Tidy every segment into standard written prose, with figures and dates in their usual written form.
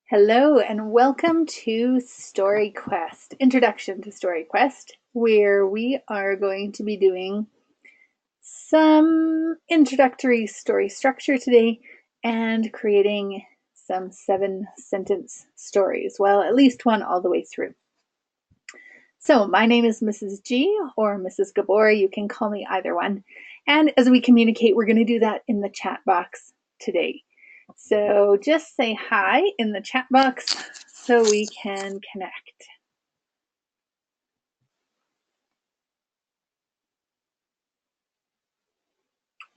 Hello and welcome to Story Quest, Introduction to Story Quest, where we are going to be doing some introductory story structure today and creating some 7-sentence stories. Well, at least one all the way through. So my name is Mrs. G or Mrs. Gabor. You can call me either one. And as we communicate, we're going to do that in the chat box today. So just say hi in the chat box so we can connect.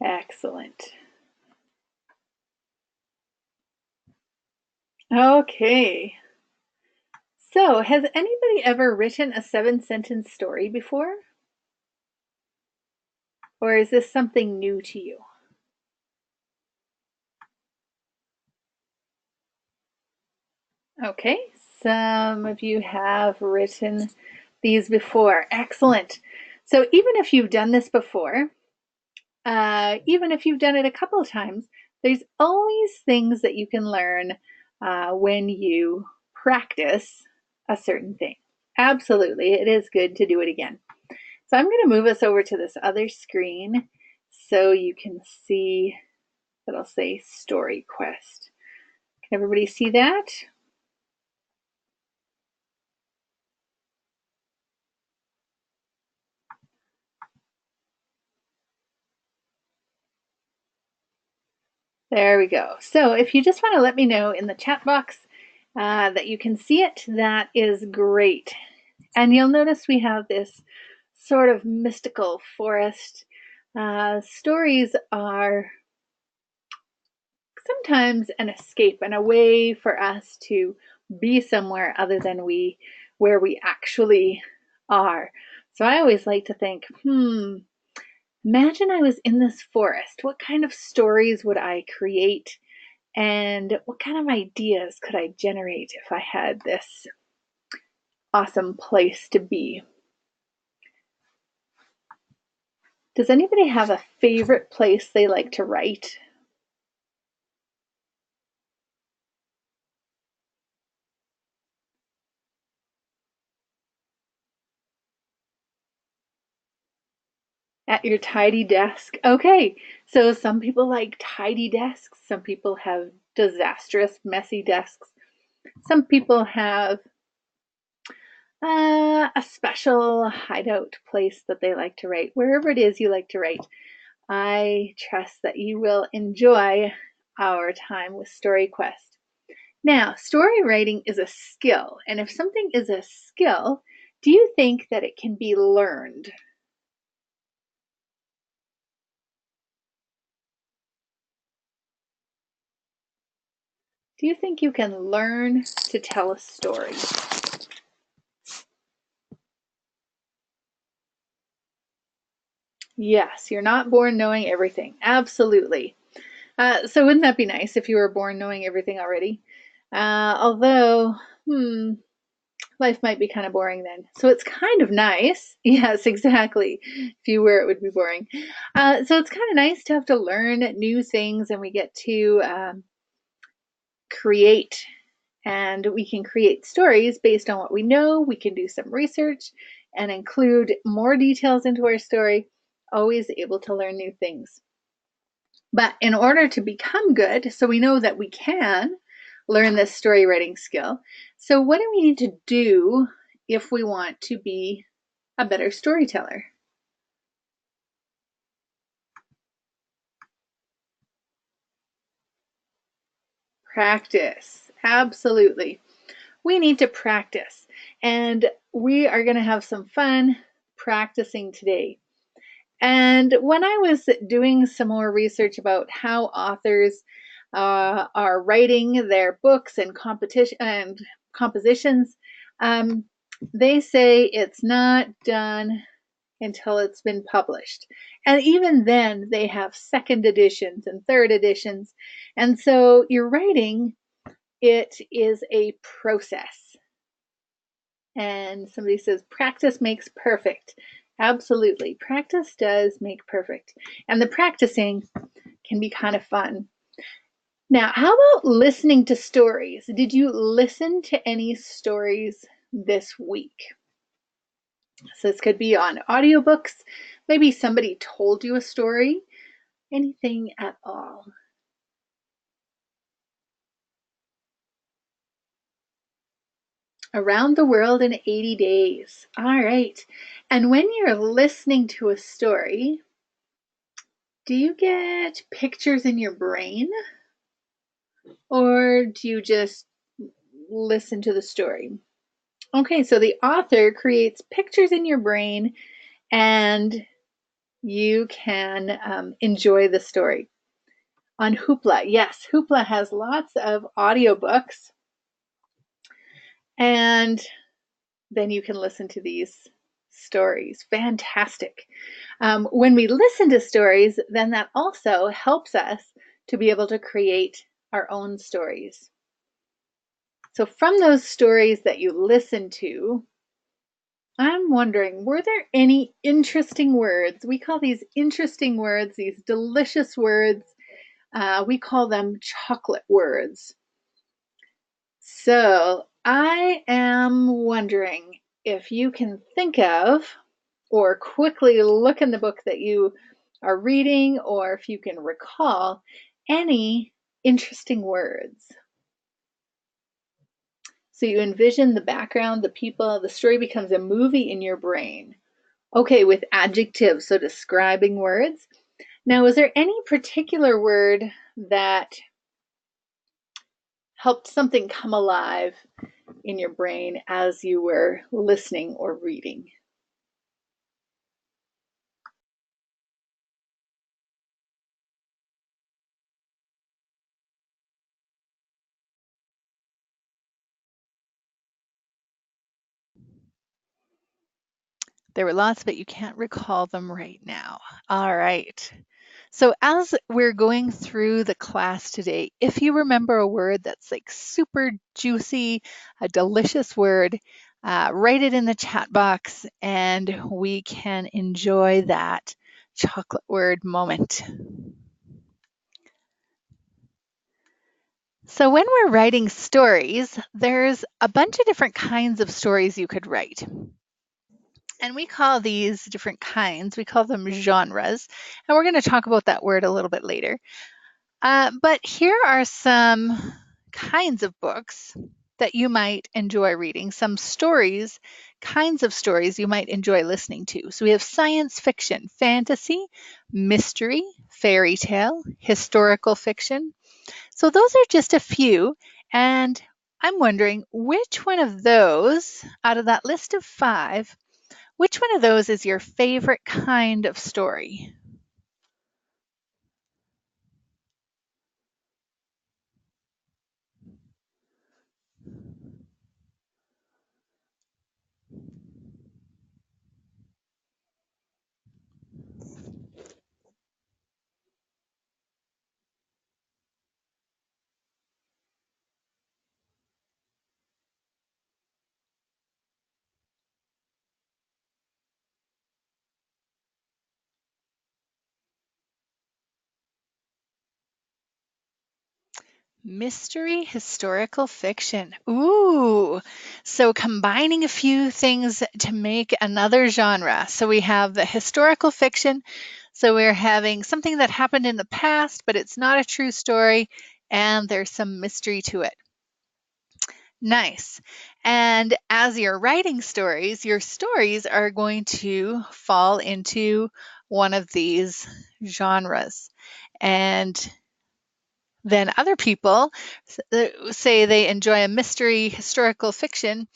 Excellent. Okay. So has anybody ever written a 7-sentence story before? Or is this something new to you? Okay, some of you have written these before. Excellent. So even if you've done this before, even if you've done it a couple of times, there's always things that you can learn when you practice a certain thing. Absolutely, it is good to do it again. So I'm going to move us over to this other screen so you can see that I'll say Story Quest. Can everybody see that? There we go. So if you just want to let me know in the chat box that you can see it, that is great. And you'll notice we have this sort of mystical forest. Stories are sometimes an escape and a way for us to be somewhere other than where we actually are. So I always like to think, imagine I was in this forest. What kind of stories would I create? And what kind of ideas could I generate if I had this awesome place to be? Does anybody have a favorite place they like to write? At your tidy desk. Okay, so some people like tidy desks. Some people have disastrous, messy desks. Some people have a special hideout place that they like to write. Wherever it is you like to write, I trust that you will enjoy our time with Story Quest. Now, story writing is a skill, and if something is a skill, do you think that it can be learned? Do you think you can learn to tell a story? Yes, you're not born knowing everything. Absolutely. So wouldn't that be nice if you were born knowing everything already? Although, life might be kind of boring then. So it's kind of nice. Yes, exactly. If you were, it would be boring. So it's kind of nice to have to learn new things, and we get to create, and we can create stories based on what we know. We can do some research and include more details into our story, always able to learn new things. But in order to become good, so we know that we can learn this story writing skill, so what do we need to do if we want to be a better storyteller? Practice. Absolutely. We need to practice. And we are going to have some fun practicing today. And when I was doing some more research about how authors are writing their books and competition and compositions, they say it's not done until it's been published. And even then, they have second editions and third editions. And so your writing, it is a process. And somebody says, practice makes perfect. Absolutely. Practice does make perfect. And the practicing can be kind of fun. Now, how about listening to stories? Did you listen to any stories this week? So this could be on audiobooks. Maybe somebody told you a story. Anything at all. Around the World in 80 Days. All right. And when you're listening to a story, do you get pictures in your brain? Or do you just listen to the story? Okay, so the author creates pictures in your brain and you can enjoy the story. On Hoopla, yes, Hoopla has lots of audiobooks, and then you can listen to these stories. Fantastic. When we listen to stories, then that also helps us to be able to create our own stories. So from those stories that you listen to, I'm wondering, were there any interesting words? We call these interesting words, these delicious words, we call them chocolate words. So I am wondering if you can think of or quickly look in the book that you are reading, or if you can recall any interesting words. So you envision the background, the people, the story becomes a movie in your brain. Okay, with adjectives, so describing words. Now, is there any particular word that helped something come alive in your brain as you were listening or reading? There were lots, but you can't recall them right now. All right. So as we're going through the class today, if you remember a word that's like super juicy, a delicious word, write it in the chat box and we can enjoy that chocolate word moment. So when we're writing stories, there's a bunch of different kinds of stories you could write. And we call these different kinds, we call them genres. And we're going to talk about that word a little bit later. But here are some kinds of books that you might enjoy reading, some stories, kinds of stories you might enjoy listening to. So we have science fiction, fantasy, mystery, fairy tale, historical fiction. So those are just a few. And I'm wondering which one of those, out of that list of 5, which one of those is your favorite kind of story? Mystery historical fiction. Ooh, so combining a few things to make another genre. So we have the historical fiction. So we're having something that happened in the past, but it's not a true story, and there's some mystery to it. Nice. And as you're writing stories, your stories are going to fall into one of these genres. And then other people say they enjoy a mystery historical fiction.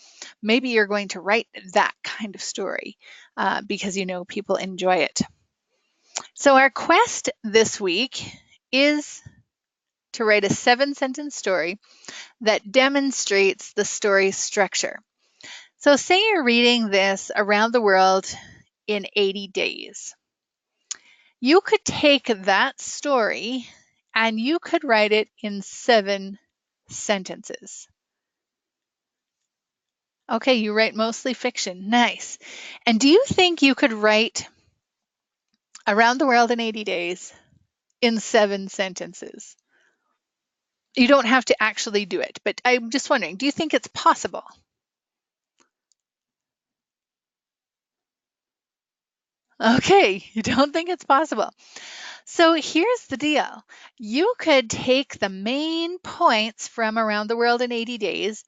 Maybe you're going to write that kind of story because you know people enjoy it. So our quest this week is to write a 7-sentence story that demonstrates the story structure. So say you're reading this Around the World in 80 Days. You could take that story and you could write it in 7 sentences. Okay, you write mostly fiction. Nice. And do you think you could write Around the World in 80 Days in 7 sentences? You don't have to actually do it, but I'm just wondering, do you think it's possible? Okay, you don't think it's possible. So here's the deal. You could take the main points from Around the World in 80 Days,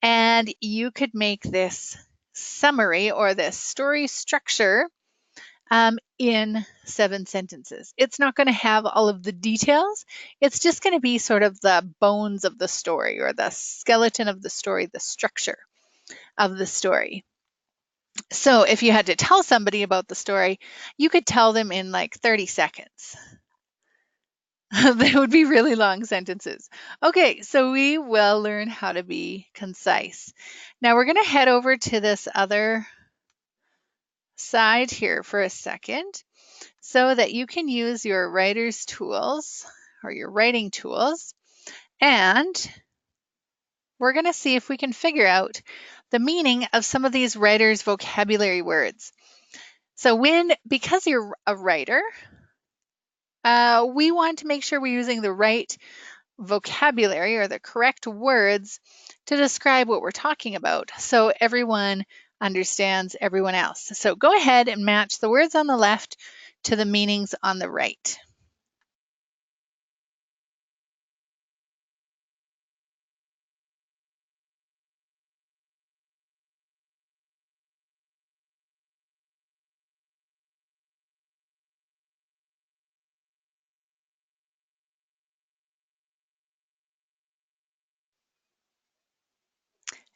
and you could make this summary or this story structure in 7 sentences. It's not going to have all of the details. It's just going to be sort of the bones of the story or the skeleton of the story, the structure of the story. So if you had to tell somebody about the story, you could tell them in like 30 seconds. They would be really long sentences. Okay, so we will learn how to be concise. Now we're going to head over to this other side here for a second so that you can use your writer's tools or your writing tools. And we're going to see if we can figure out the meaning of some of these writer's vocabulary words. So because you're a writer, we want to make sure we're using the right vocabulary or the correct words to describe what we're talking about so everyone understands everyone else. So go ahead and match the words on the left to the meanings on the right.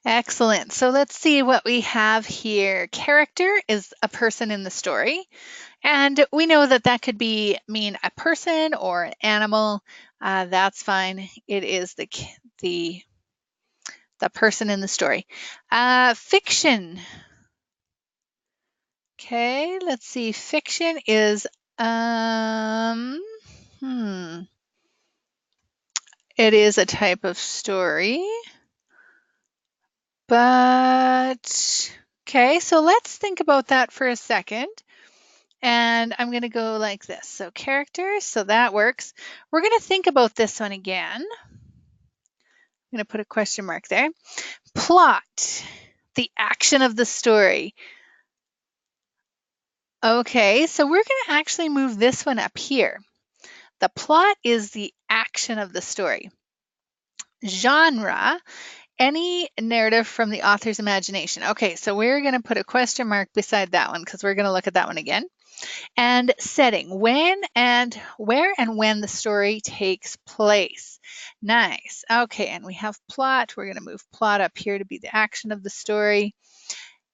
Excellent. So let's see what we have here. Character is a person in the story. And we know that that could mean a person or an animal. That's fine. It is the person in the story. Fiction. Okay, let's see. Fiction is it is a type of story. But okay, so let's think about that for a second. And I'm going to go like this. So characters, so that works. We're going to think about this one again. I'm going to put a question mark there. Plot, the action of the story. Okay, so we're going to actually move this one up here. The plot is the action of the story. Genre, any narrative from the author's imagination. Okay, so we're going to put a question mark beside that one because we're going to look at that one again. And setting, when and where and when the story takes place. Nice. Okay, and we have plot. We're going to move plot up here to be the action of the story.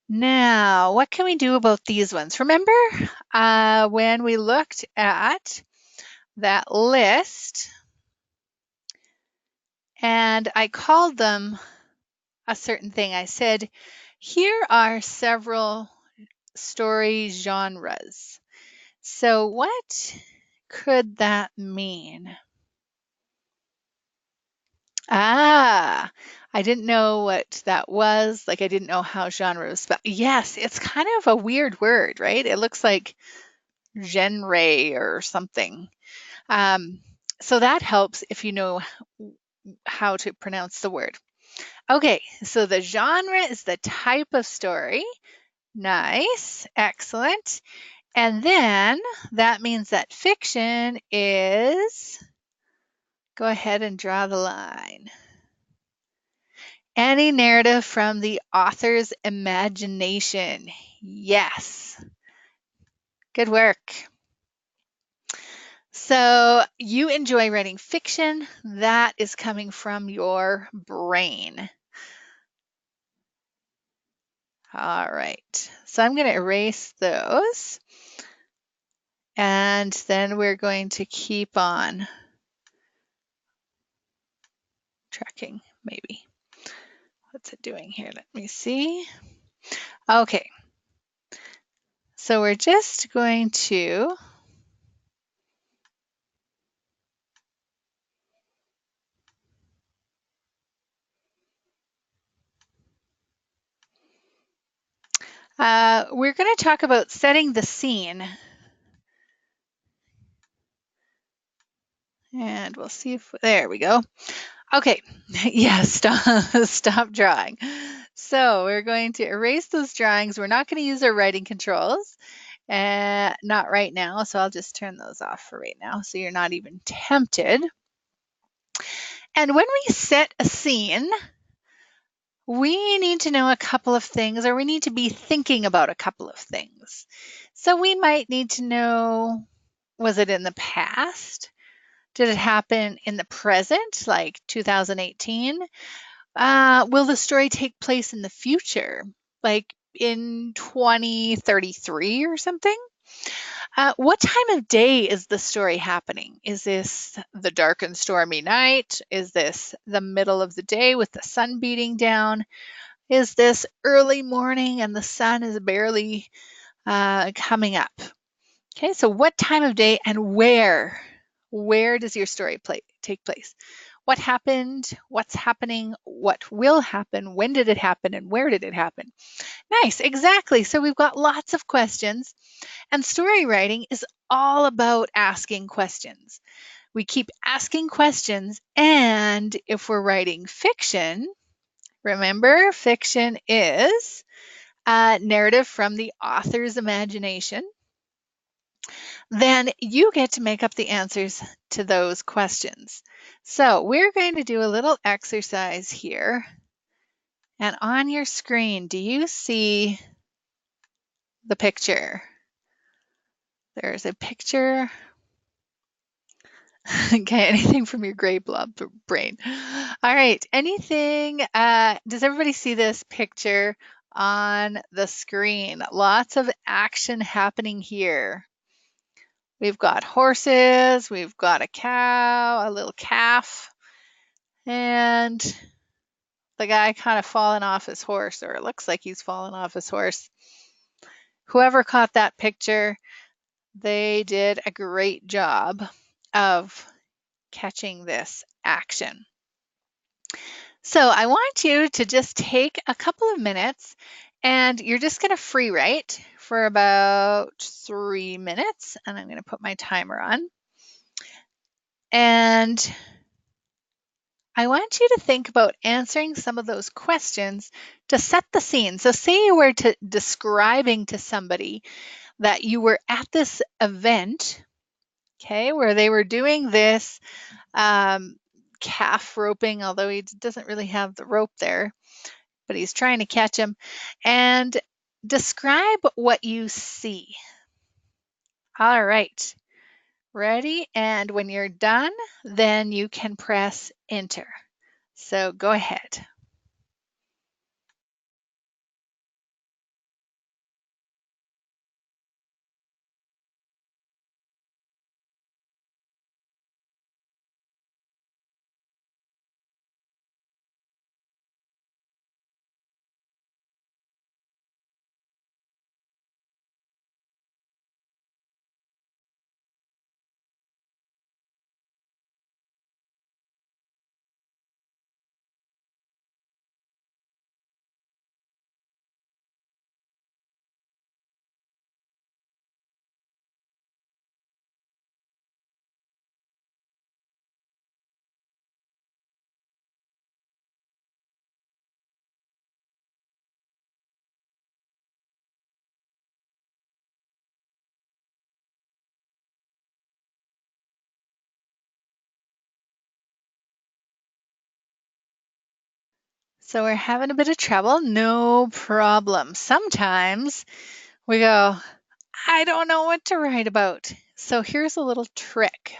Now, what can we do about these ones? Remember when we looked at that list and I called them a certain thing. I said, here are several story genres. So what could that mean? I didn't know what that was. Like I didn't know how genre was spelled. Yes, it's kind of a weird word, right? It looks like genre or something. So that helps if you know how to pronounce the word. Okay, so the genre is the type of story. Nice, excellent. And then that means that fiction is, go ahead and draw the line. Any narrative from the author's imagination. Yes. Good work. So you enjoy writing fiction. That is coming from your brain. All right. So I'm going to erase those. And then we're going to keep on tracking, maybe. What's it doing here? Let me see. Okay. So we're just going to we're going to talk about setting the scene. And we'll see if, there we go. Okay, yeah, stop drawing. So we're going to erase those drawings. We're not going to use our writing controls, not right now. So I'll just turn those off for right now so you're not even tempted. And when we set a scene, we need to know a couple of things, or we need to be thinking about a couple of things. So we might need to know, was it in the past? Did it happen in the present, like 2018? Will the story take place in the future, like in 2033 or something? What time of day is the story happening? Is this the dark and stormy night? Is this the middle of the day with the sun beating down? Is this early morning and the sun is barely coming up? Okay, so what time of day and where? Where does your story take place? What happened? What's happening? What will happen? When did it happen? And where did it happen? Nice, exactly. So we've got lots of questions, and story writing is all about asking questions. We keep asking questions, and if we're writing fiction, remember, fiction is a narrative from the author's imagination, then you get to make up the answers to those questions. So we're going to do a little exercise here. And on your screen, do you see the picture? There's a picture. Okay, anything from your gray blob brain. All right, anything, does everybody see this picture on the screen? Lots of action happening here. We've got horses, we've got a cow, a little calf, and the guy kind of falling off his horse, or it looks like he's falling off his horse. Whoever caught that picture, they did a great job of catching this action. So I want you to just take a couple of minutes and you're just going to free write for about 3 minutes. And I'm going to put my timer on. And I want you to think about answering some of those questions to set the scene. So say you were describing to somebody that you were at this event, okay, where they were doing this calf roping, although he doesn't really have the rope there, but he's trying to catch him, and describe what you see. All right, ready? And when you're done, then you can press enter. So go ahead. So we're having a bit of trouble, no problem. Sometimes we go, I don't know what to write about. So here's a little trick.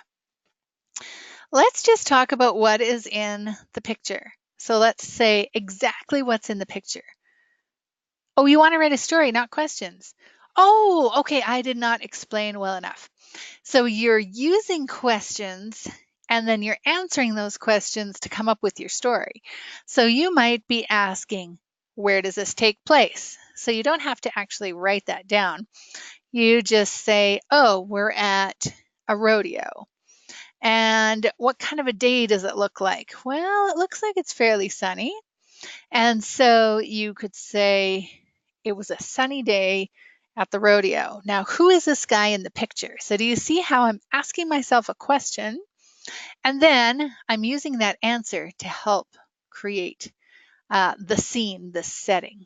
Let's just talk about what is in the picture. So let's say exactly what's in the picture. Oh, you want to write a story, not questions. Oh, okay, I did not explain well enough. So you're using questions and then you're answering those questions to come up with your story. So you might be asking, where does this take place? So you don't have to actually write that down. You just say, oh, we're at a rodeo. And what kind of a day does it look like? Well, it looks like it's fairly sunny. And so you could say it was a sunny day at the rodeo. Now, who is this guy in the picture? So do you see how I'm asking myself a question And then I'm using that answer to help create the scene, the setting.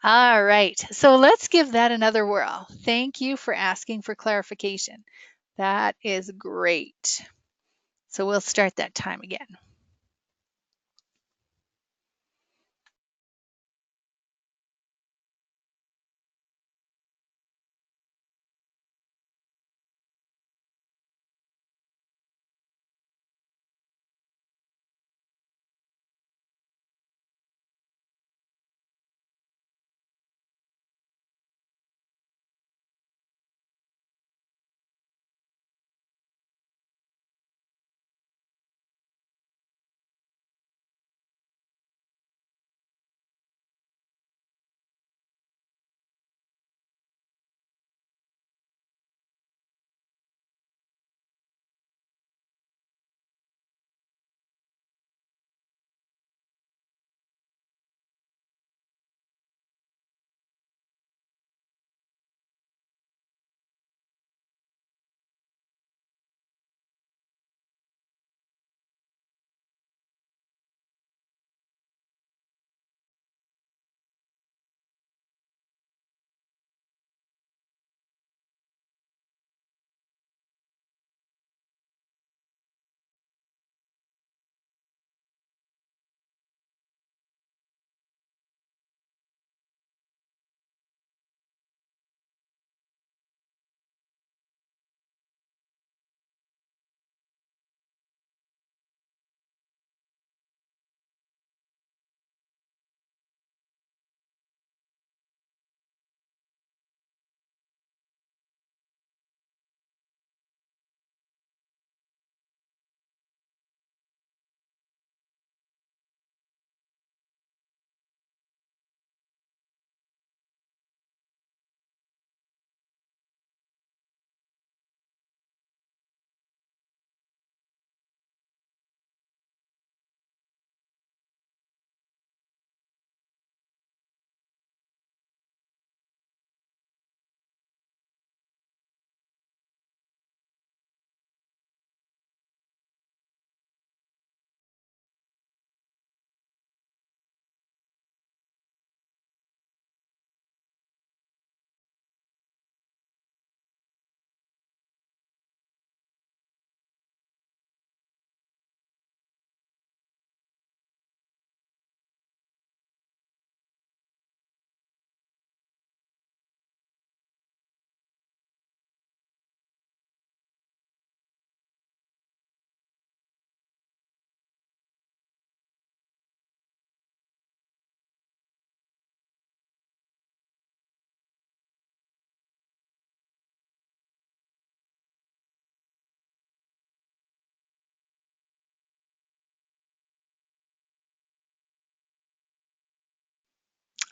All right, so let's give that another whirl. Thank you for asking for clarification. That is great. So we'll start that time again.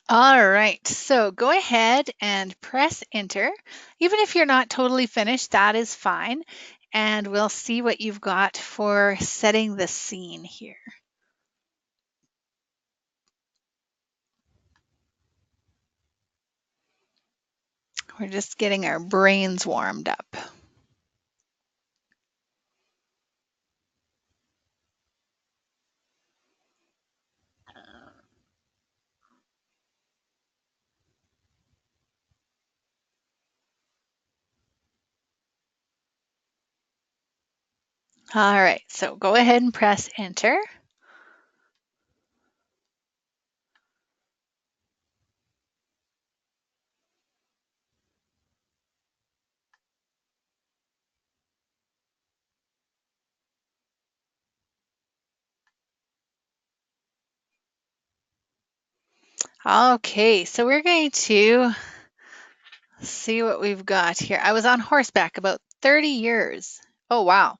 All right, so go ahead and press enter. Even if you're not totally finished, that is fine. And we'll see what you've got for setting the scene here. We're just getting our brains warmed up. All right, so go ahead and press enter. Okay, so we're going to see what we've got here. I was on horseback about 30 years. Oh, wow.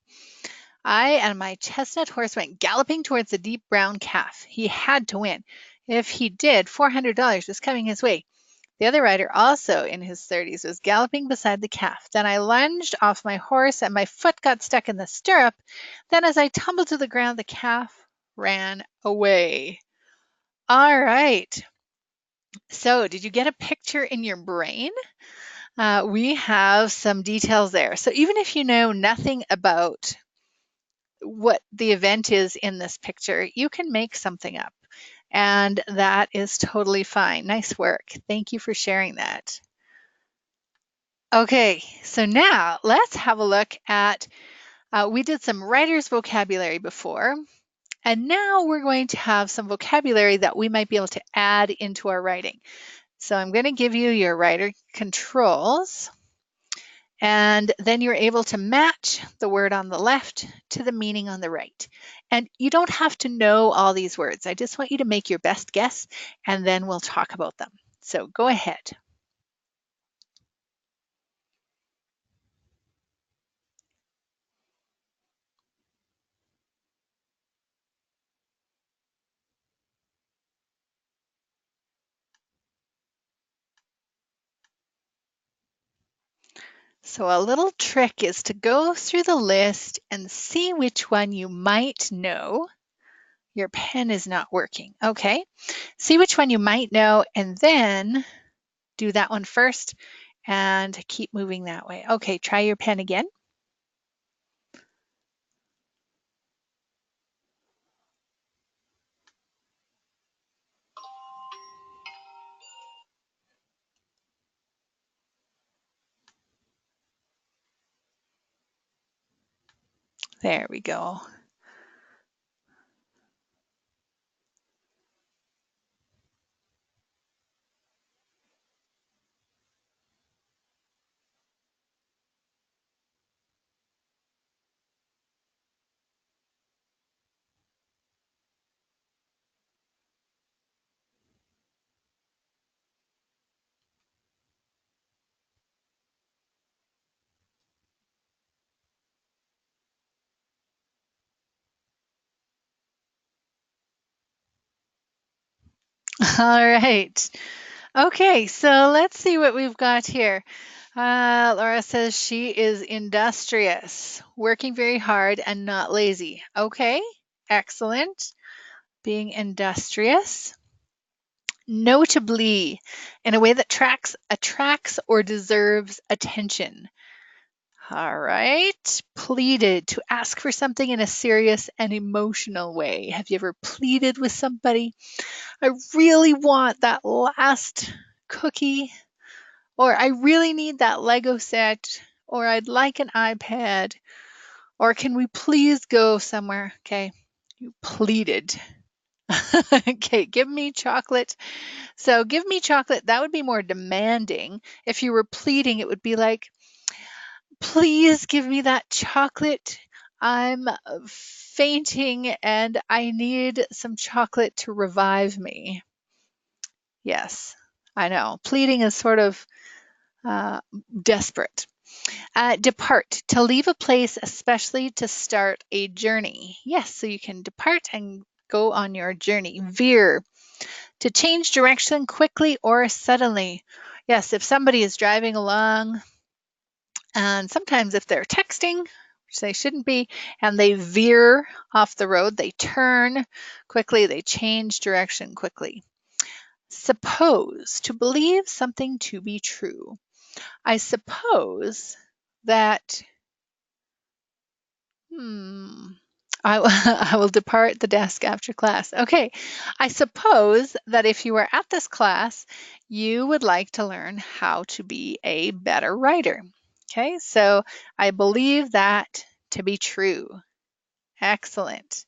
I and my chestnut horse went galloping towards the deep brown calf. He had to win. If he did, $400 was coming his way. The other rider, also in his 30s, was galloping beside the calf. Then I lunged off my horse and my foot got stuck in the stirrup. Then, as I tumbled to the ground, the calf ran away. All right. So, did you get a picture in your brain? We have some details there. So, even if you know nothing about what the event is in this picture, you can make something up. And that is totally fine. Nice work. Thank you for sharing that. Okay, so now let's have a look at, we did some writer's vocabulary before, and now we're going to have some vocabulary that we might be able to add into our writing. So I'm going to give you your writer controls, and then you're able to match the word on the left to the meaning on the right. And you don't have to know all these words. I just want you to make your best guess, and then we'll talk about them. So go ahead. So a little trick is to go through the list and see which one you might know. Your pen is not working. Okay. See which one you might know and then do that one first and keep moving that way. Okay, try your pen again. There we go. All right. Okay, so let's see what we've got here. Laura says she is industrious, working very hard and not lazy. Okay, excellent. Being industrious. Notably, in a way that attracts or deserves attention. All right. Pleaded, to ask for something in a serious and emotional way. Have you ever pleaded with somebody? I really want that last cookie, or I really need that Lego set, or I'd like an iPad, or can we please go somewhere? Okay, you pleaded. Okay, give me chocolate. So give me chocolate, that would be more demanding. If you were pleading, it would be like, please give me that chocolate. I'm fainting and I need some chocolate to revive me. Yes, I know. Pleading is sort of desperate. Depart, to leave a place, especially to start a journey. Yes, so you can depart and go on your journey. Veer, to change direction quickly or suddenly. Yes, if somebody is driving along, and sometimes if they're texting, which they shouldn't be, and they veer off the road, they turn quickly, they change direction quickly. Suppose, to believe something to be true. I suppose that, I will depart the desk after class. Okay, I suppose that if you were at this class, you would like to learn how to be a better writer. Okay, so I believe that to be true. Excellent.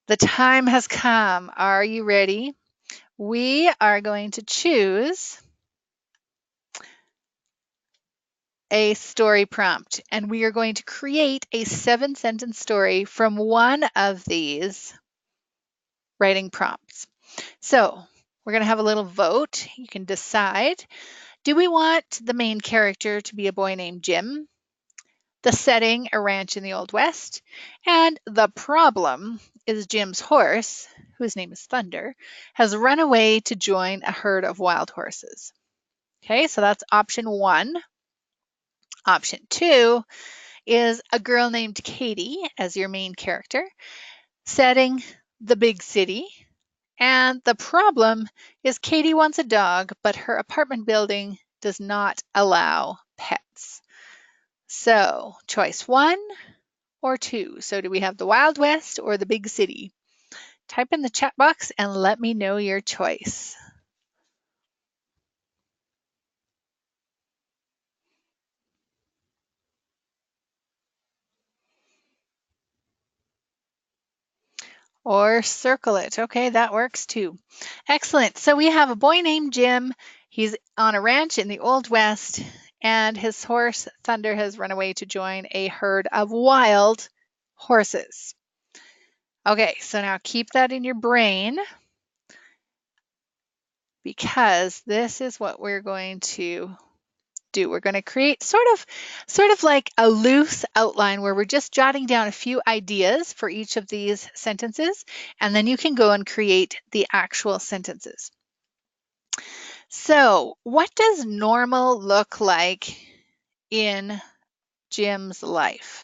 The time has come. Are you ready? We are going to choose a story prompt, and we are going to create a 7-sentence story from one of these writing prompts. So we're going to have a little vote. You can decide, do we want the main character to be a boy named Jim, the setting a ranch in the Old West, and the problem is Jim's horse, whose name is Thunder, has run away to join a herd of wild horses. Okay, so that's option 1. Option 2 is a girl named Katie as your main character, setting the big city. And the problem is Katie wants a dog, but her apartment building does not allow pets. So choice 1 or 2? So do we have the Wild West or the big city? Type in the chat box and let me know your choice. Or circle it. Okay, that works too. Excellent. So we have a boy named Jim. He's on a ranch in the Old West, and his horse Thunder has run away to join a herd of wild horses. Okay, so now keep that in your brain, because this is what we're going to do. We're going to create sort of like a loose outline where we're just jotting down a few ideas for each of these sentences, and then you can go and create the actual sentences. So, what does normal look like in Jim's life?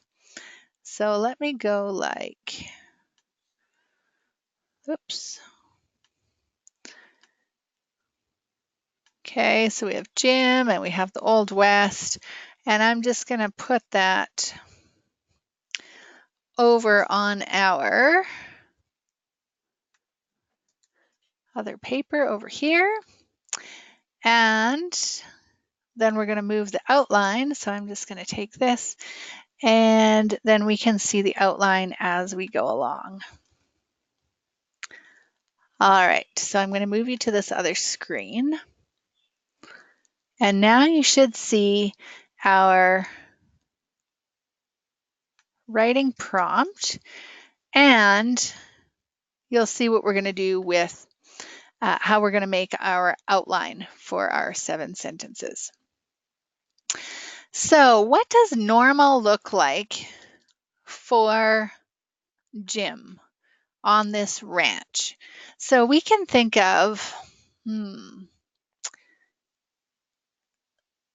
So let me go like, oops. Okay, so we have Jim and we have the Old West, and I'm just going to put that over on our other paper over here. And then we're going to move the outline. So I'm just going to take this, and then we can see the outline as we go along. All right, so I'm going to move you to this other screen. And now you should see our writing prompt, and you'll see what we're going to do with how we're going to make our outline for our 7 sentences. So what does normal look like for Jim on this ranch? So we can think of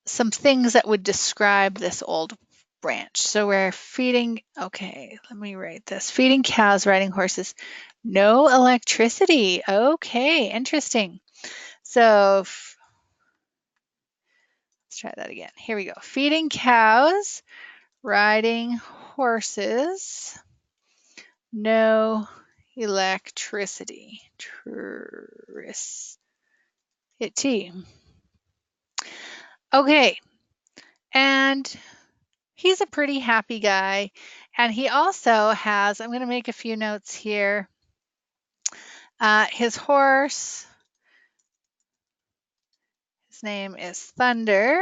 some things that would describe this old branch. So we're feeding, okay, let me write this. Feeding cows, riding horses, no electricity. Okay, interesting. So let's try that again. Here we go. Feeding cows, riding horses, no electricity. Okay, and he's a pretty happy guy. And he also has, I'm going to make a few notes here. His horse, his name is Thunder.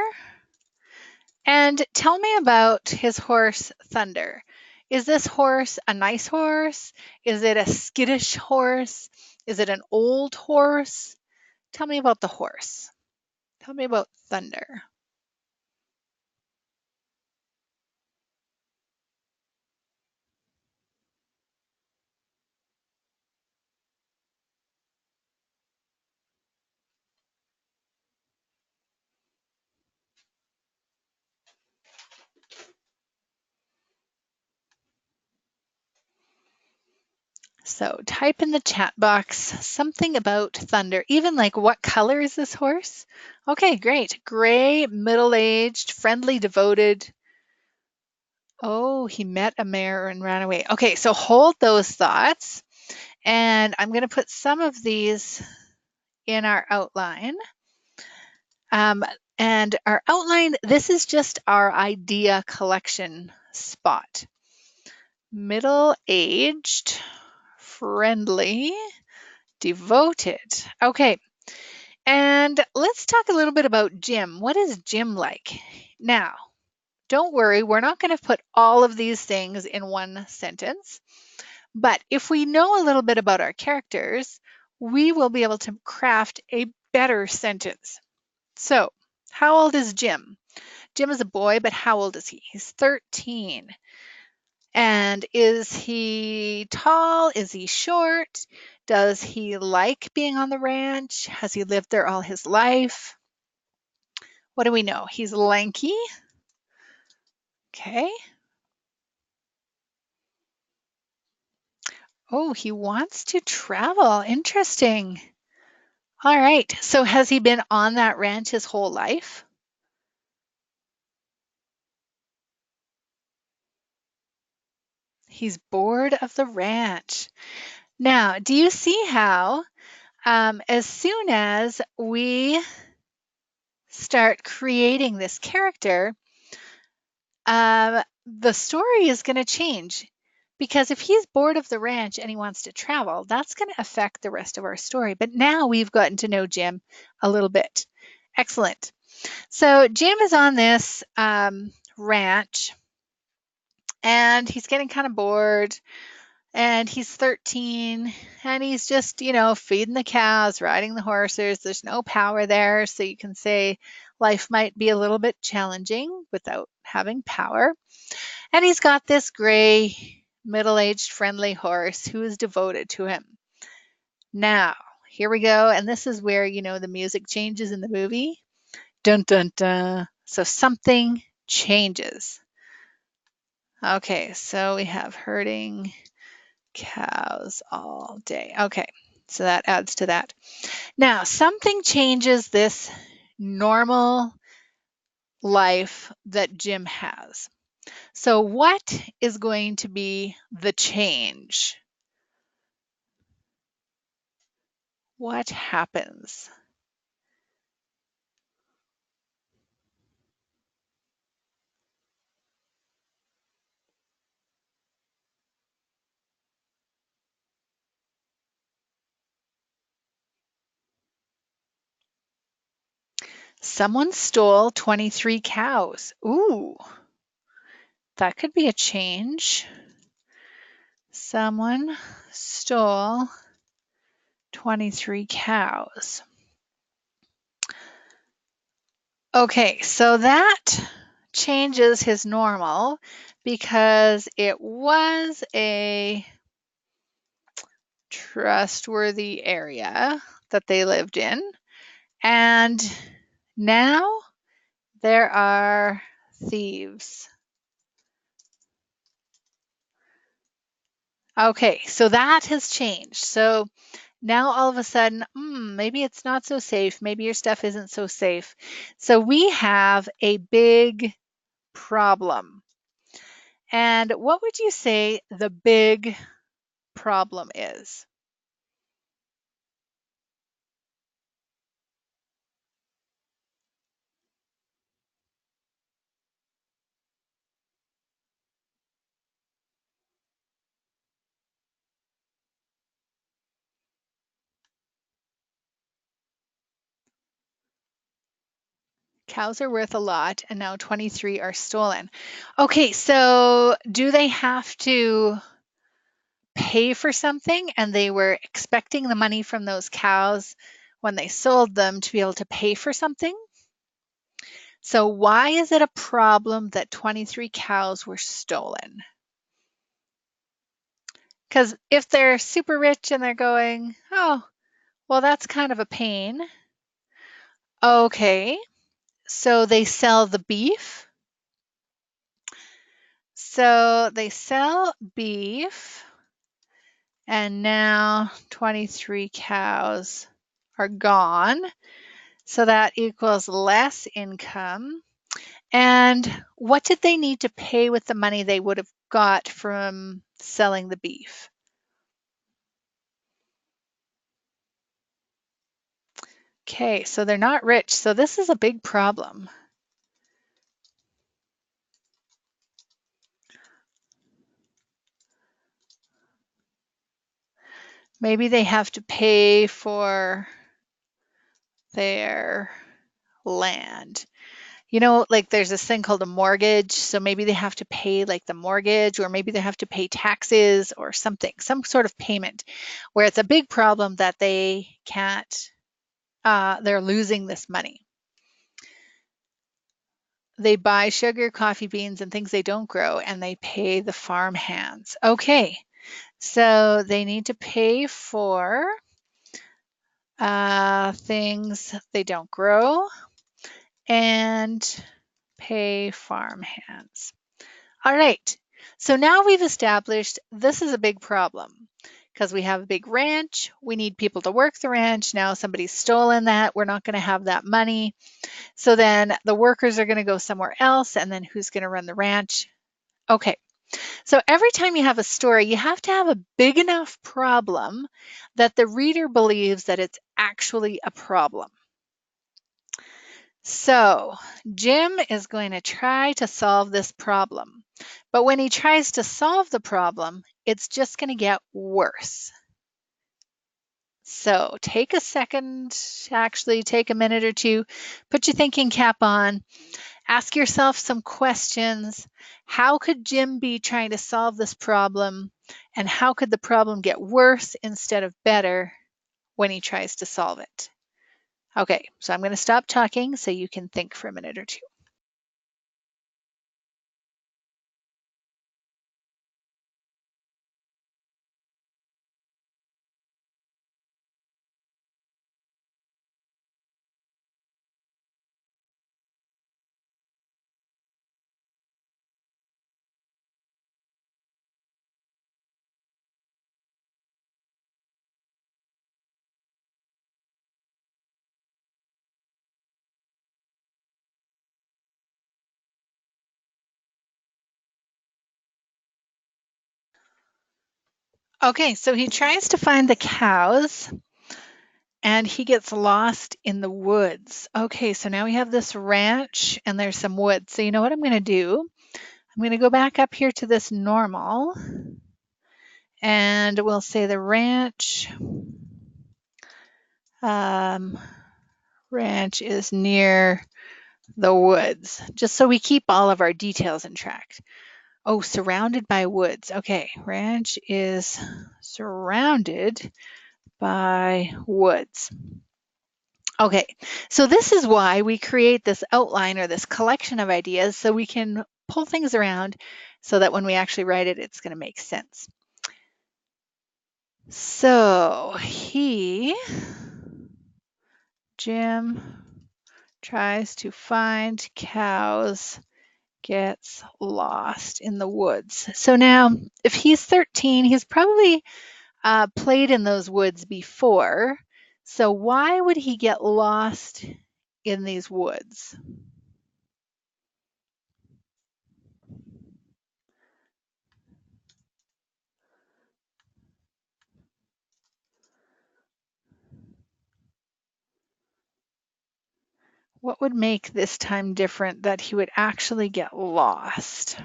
And tell me about his horse, Thunder. Is this horse a nice horse? Is it a skittish horse? Is it an old horse? Tell me about the horse. Tell me about Thunder. So type in the chat box something about Thunder, even like what color is this horse? Okay, great. Gray, middle-aged, friendly, devoted. Oh, he met a mare and ran away. Okay, so hold those thoughts. And I'm going to put some of these in our outline. And our outline, this is just our idea collection spot. Middle-aged, friendly, devoted. Okay, and let's talk a little bit about Jim. What is Jim like? Now, don't worry, we're not going to put all of these things in one sentence, but if we know a little bit about our characters, we will be able to craft a better sentence. So, how old is Jim? Jim is a boy, but how old is he? He's 13. And is he tall? Is he short? Does he like being on the ranch? Has he lived there all his life? What do we know? He's lanky. Okay. Oh, he wants to travel. Interesting. All right. So has he been on that ranch his whole life? He's bored of the ranch. Now, do you see how as soon as we start creating this character, the story is going to change? Because if he's bored of the ranch and he wants to travel, that's going to affect the rest of our story. But now we've gotten to know Jim a little bit. Excellent. So Jim is on this ranch and he's getting kind of bored. And he's 13 and he's just, feeding the cows, riding the horses. There's no power there. So you can say life might be a little bit challenging without having power. And he's got this gray, middle-aged, friendly horse who is devoted to him. Now, here we go. And this is where, the music changes in the movie. Dun, dun, dun. So something changes. Okay, so we have herding cows all day. Okay, so that adds to that. Now, something changes this normal life that Jim has. So what is going to be the change? What happens? Someone stole 23 cows. Ooh, that could be a change. Someone stole 23 cows. Okay, so that changes his normal because it was a trustworthy area that they lived in. And now there are thieves. Okay, so that has changed. So now all of a sudden, maybe it's not so safe. Maybe your stuff isn't so safe. So we have a big problem. And what would you say the big problem is? Cows are worth a lot, and now 23 are stolen. Okay, so do they have to pay for something and they were expecting the money from those cows when they sold them to be able to pay for something? So why is it a problem that 23 cows were stolen? Because if they're super rich and they're going, oh, well, that's kind of a pain. Okay, so they sell the beef. So they sell beef, and now 23 cows are gone. So that equals less income. And what did they need to pay with the money they would have got from selling the beef? Okay, so they're not rich. So this is a big problem. Maybe they have to pay for their land. Like there's this thing called a mortgage. So maybe they have to pay like the mortgage, or maybe they have to pay taxes or something, some sort of payment where it's a big problem that they can't, they're losing this money. They buy sugar, coffee beans, and things they don't grow, and they pay the farm hands. Okay, so they need to pay for things they don't grow and pay farm hands. All right, so now we've established this is a big problem because we have a big ranch. We need people to work the ranch. Now somebody's stolen that. We're not going to have that money. So then the workers are going to go somewhere else, and then who's going to run the ranch? Okay, So every time you have a story, you have to have a big enough problem that the reader believes that it's actually a problem. So Jim is going to try to solve this problem. But when he tries to solve the problem, it's just going to get worse. So take a second, actually take a minute or two, put your thinking cap on, ask yourself some questions. How could Jim be trying to solve this problem? And how could the problem get worse instead of better when he tries to solve it? Okay, so I'm going to stop talking so you can think for a minute or two. Okay, so he tries to find the cows and he gets lost in the woods. Okay, so now we have this ranch and there's some woods. So you know what I'm going to do? I'm going to go back up here to this normal and we'll say the ranch. Ranch is near the woods, just so we keep all of our details in track. Oh, surrounded by woods. Okay, ranch is surrounded by woods. Okay, so this is why we create this outline or this collection of ideas so we can pull things around so that when we actually write it, it's going to make sense. So Jim tries to find cows, gets lost in the woods. So now, if he's 13, he's probably played in those woods before. So why would he get lost in these woods? What would make this time different that he would actually get lost?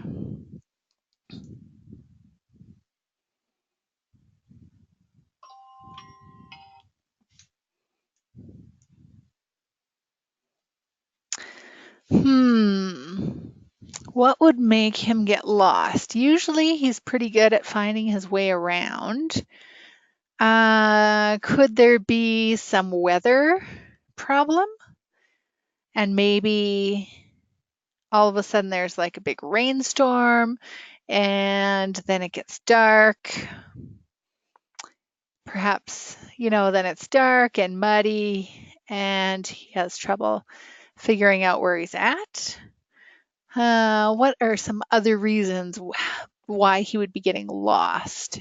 What would make him get lost? Usually he's pretty good at finding his way around. Could there be some weather problem? And maybe all of a sudden there's like a big rainstorm and then it gets dark. Perhaps, then it's dark and muddy and he has trouble figuring out where he's at. What are some other reasons why he would be getting lost?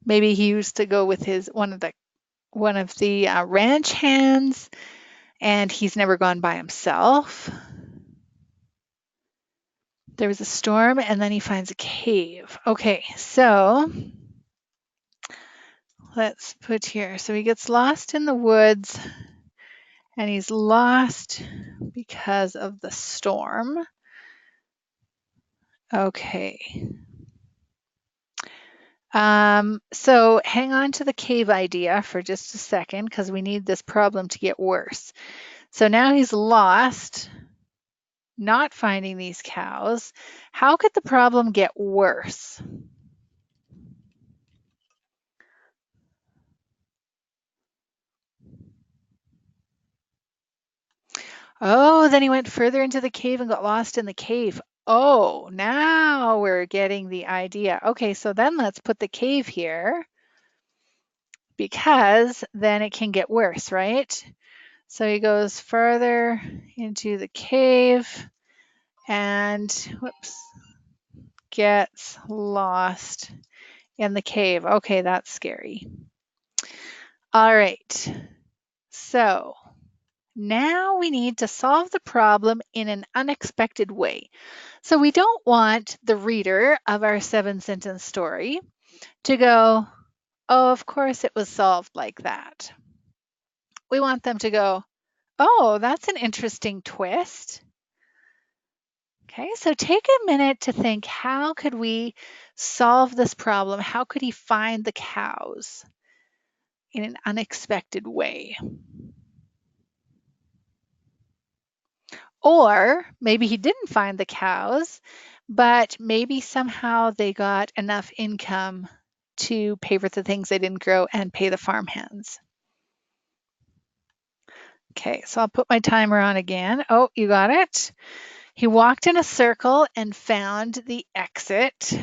Maybe he used to go with one of the ranch hands, and he's never gone by himself. There was a storm, and then he finds a cave. Okay, so let's put here. So he gets lost in the woods, and he's lost because of the storm. Okay. So hang on to the cave idea for just a second because we need this problem to get worse. So now he's lost, not finding these cows. How could the problem get worse? Oh, then he went further into the cave and got lost in the cave. Oh, now we're getting the idea. Okay, so then let's put the cave here because then it can get worse, right? So he goes further into the cave and gets lost in the cave. Okay, that's scary. All right. So now we need to solve the problem in an unexpected way. So we don't want the reader of our 7-sentence story to go, oh, of course it was solved like that. We want them to go, oh, that's an interesting twist. Okay, so take a minute to think, how could we solve this problem? How could he find the cows in an unexpected way? Or maybe he didn't find the cows, but maybe somehow they got enough income to pay for the things they didn't grow and pay the farmhands. Okay, so I'll put my timer on again. Oh, you got it? He walked in a circle and found the exit.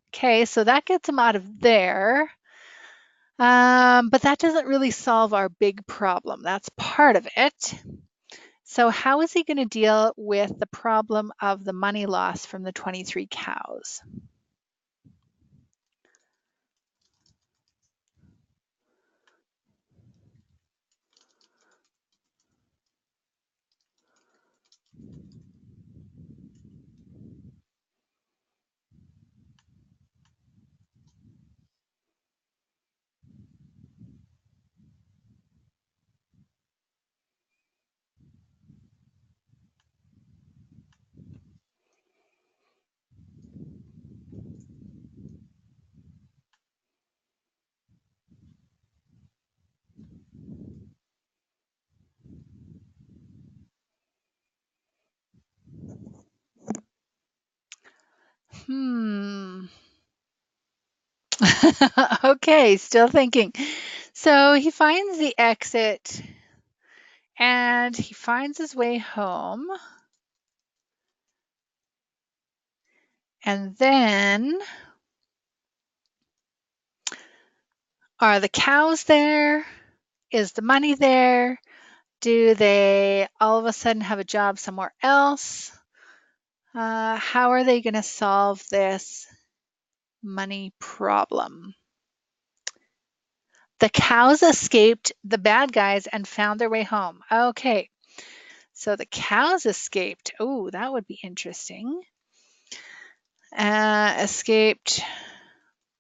Okay, so that gets him out of there. But that doesn't really solve our big problem. That's part of it. So how is he going to deal with the problem of the money loss from the 23 cows? Hmm. Okay, still thinking. So he finds the exit and he finds his way home. And then, are the cows there? Is the money there? Do they all of a sudden have a job somewhere else? How are they going to solve this money problem? The cows escaped the bad guys and found their way home. Okay, so the cows escaped. Oh, that would be interesting. Escaped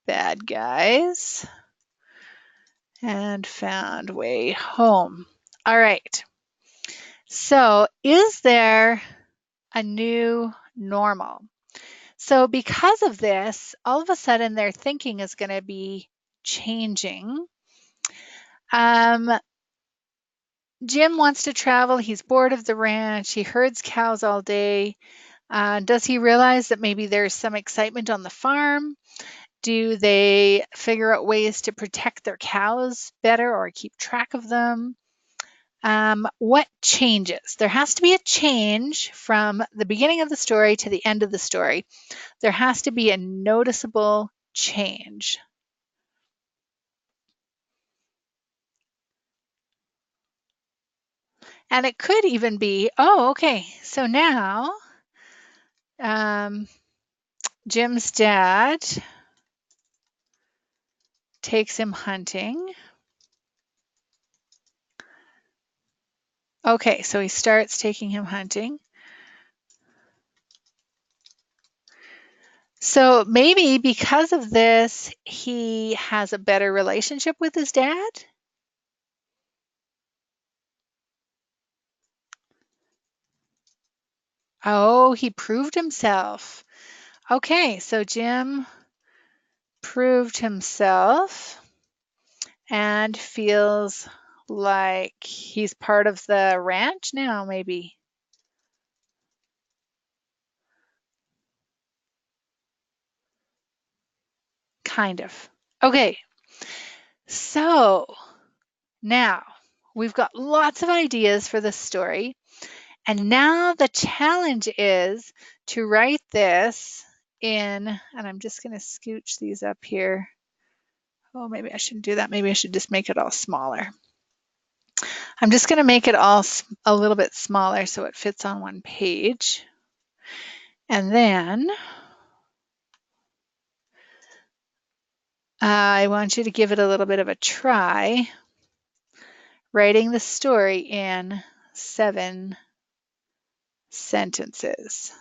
bad guys and found way home. All right. So, is there a new normal? So, because of this, all of a sudden their thinking is going to be changing. Jim wants to travel. He's bored of the ranch. He herds cows all day. Does he realize that maybe there's some excitement on the farm? Do they figure out ways to protect their cows better or keep track of them? What changes? There has to be a change from the beginning of the story to the end of the story. There has to be a noticeable change. And it could even be, oh, okay, so now Jim's dad takes him hunting. Okay, so he starts taking him hunting. So maybe because of this, he has a better relationship with his dad. Oh, he proved himself. Okay, so Jim proved himself and feels like he's part of the ranch now, maybe. Kind of. Okay, so now we've got lots of ideas for this story. And now the challenge is to write this in, and I'm just going to scooch these up here. Oh, maybe I shouldn't do that. Maybe I should just make it all smaller. I'm just going to make it all a little bit smaller so it fits on one page. And then I want you to give it a little bit of a try. writing the story in 7 sentences.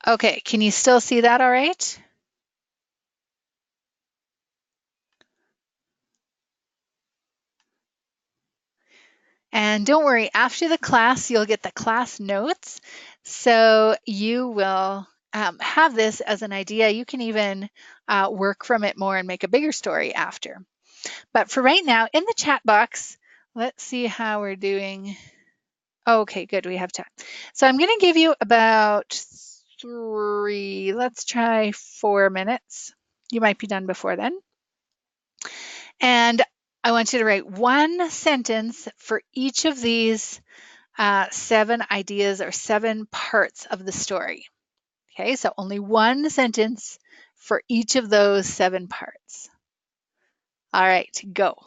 Okay, can you still see that all right? And don't worry, after the class, you'll get the class notes. So you will have this as an idea. You can even work from it more and make a bigger story after. But for right now, in the chat box, let's see how we're doing. Okay, good, we have time. So I'm going to give you about 3, let's try 4 minutes. You might be done before then. And I want you to write 1 sentence for each of these 7 ideas or 7 parts of the story. Okay, so only 1 sentence for each of those 7 parts. All right, go.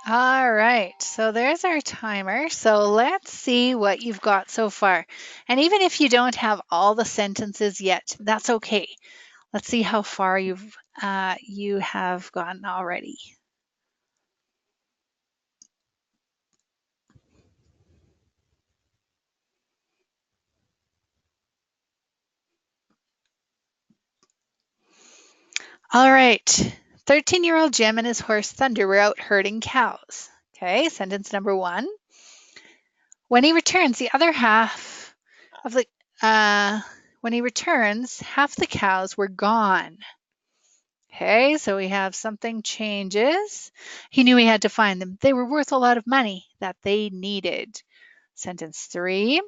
All right, so there's our timer. So let's see what you've got so far. And even if you don't have all the sentences yet, that's okay. Let's see how far you have gotten already. All right. 13-year-old Jim and his horse Thunder were out herding cows. Okay, sentence number 1. When he returns, the other half of the when he returns, half the cows were gone. Okay, so we have something changes. He knew he had to find them. They were worth a lot of money that they needed. Sentence 3.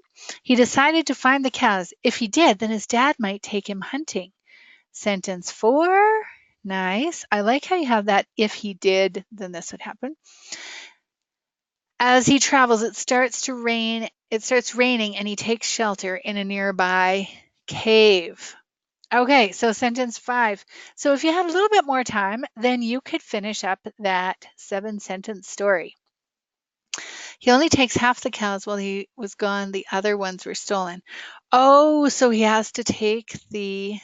He decided to find the cows. If he did, then his dad might take him hunting. Sentence 4. Nice. I like how you have that. If he did, then this would happen. As he travels, it starts raining and he takes shelter in a nearby cave. Okay, so sentence 5. So if you had a little bit more time, then you could finish up that 7-sentence story. He only takes half the cows while he was gone. The other ones were stolen. Oh, so he has to take they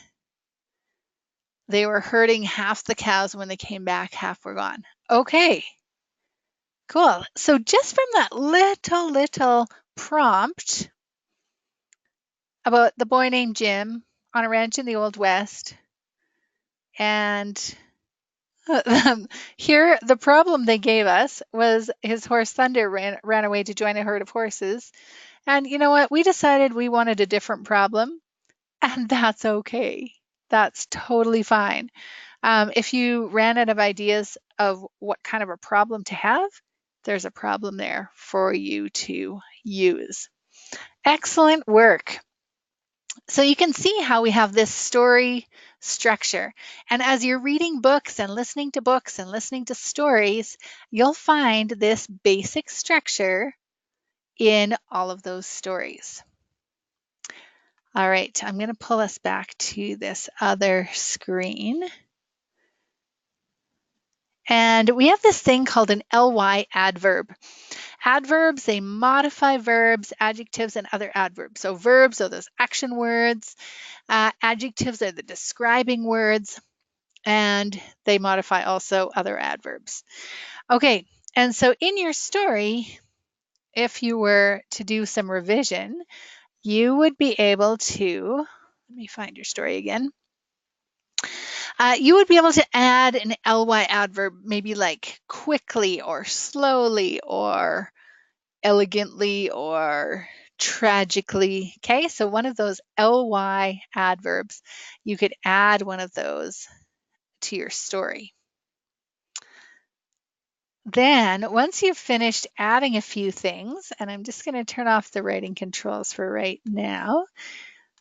were herding half the cows, and when they came back, half were gone. Okay, cool. So just from that little prompt about the boy named Jim on a ranch in the Old West, and here the problem they gave us was his horse Thunder ran away to join a herd of horses. And you know what? We decided we wanted a different problem, and that's okay. That's totally fine. If you ran out of ideas of what kind of a problem to have, there's a problem there for you to use. Excellent work. So you can see how we have this story structure. And as you're reading books and listening to stories, you'll find this basic structure in all of those stories. All right, I'm going to pull us back to this other screen. And we have this thing called an ly adverb. Adverbs, they modify verbs, adjectives, and other adverbs. So verbs are those action words. Adjectives are the describing words. And they modify also other adverbs. Okay, and so in your story, if you were to do some revision, you would be able to, let me find your story again. You would be able to add an ly adverb, maybe like quickly or slowly or elegantly or tragically. Okay, so one of those ly adverbs, you could add one of those to your story. Then once you've finished adding a few things, and I'm just going to turn off the writing controls for right now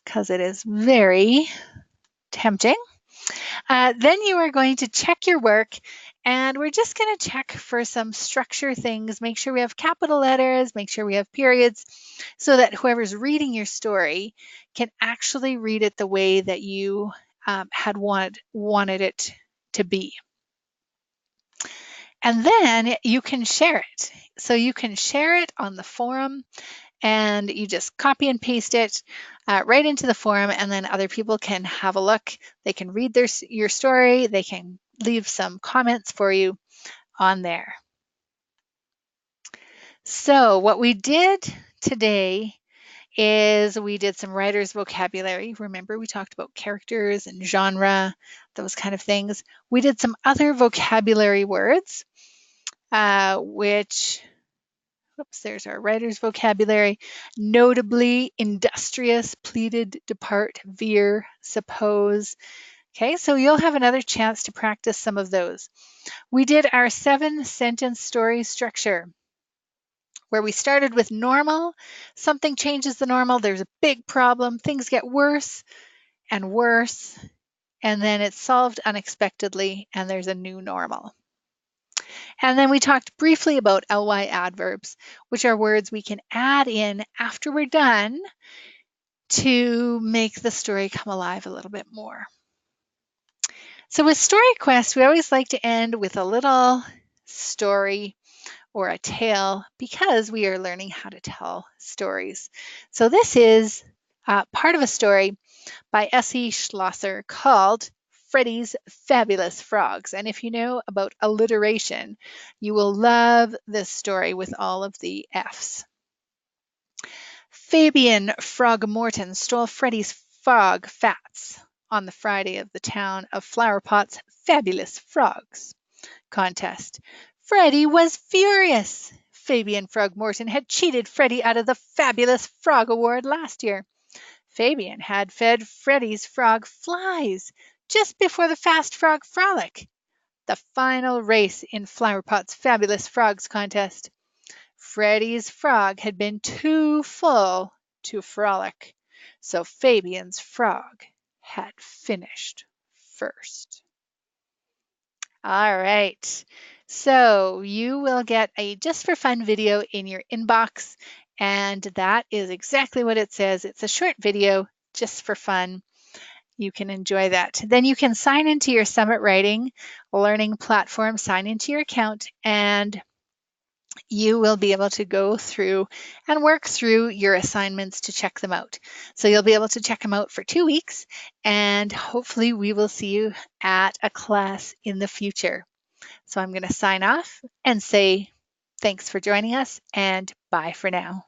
because it is very tempting. Then you are going to check your work, and we're just going to check for some structure things. Make sure we have capital letters, make sure we have periods, so that whoever's reading your story can actually read it the way that you had wanted it to be. And then you can share it. So you can share it on the forum, and you just copy and paste it right into the forum, and then other people can have a look. They can read your story. They can leave some comments for you on there. So what we did today is we did some writer's vocabulary. Remember, we talked about characters and genre, those kind of things. We did some other vocabulary words, which there's our writer's vocabulary. Notably, industrious, pleaded, depart, veer, suppose. Okay, so you'll have another chance to practice some of those. We did our 7-sentence story structure, where we started with normal. Something changes the normal. There's a big problem. Things get worse and worse, and then it's solved unexpectedly, and there's a new normal. And then we talked briefly about ly adverbs, which are words we can add in after we're done to make the story come alive a little bit more. So with Story Quest, we always like to end with a little story or a tale because we are learning how to tell stories. So this is part of a story, by S.E. Schlosser called Freddy's Fabulous Frogs. And if you know about alliteration, you will love this story with all of the F's. Fabian Frogmorton stole Freddy's frog fats on the Friday of the town of Flowerpot's Fabulous Frogs contest. Freddy was furious. Fabian Frogmorton had cheated Freddy out of the Fabulous Frog Award last year. Fabian had fed Freddy's frog flies just before the Fast Frog Frolic, the final race in Flowerpot's Fabulous Frogs contest. Freddy's frog had been too full to frolic, so Fabian's frog had finished first. All right, so you will get a just for fun video in your inbox, and that is exactly what it says. It's a short video just for fun. You can enjoy that. Then you can sign into your Summit Writing learning platform, sign into your account, and you will be able to go through and work through your assignments to check them out. So you'll be able to check them out for 2 weeks, and hopefully we will see you at a class in the future. So I'm going to sign off and say thanks for joining us, and bye for now.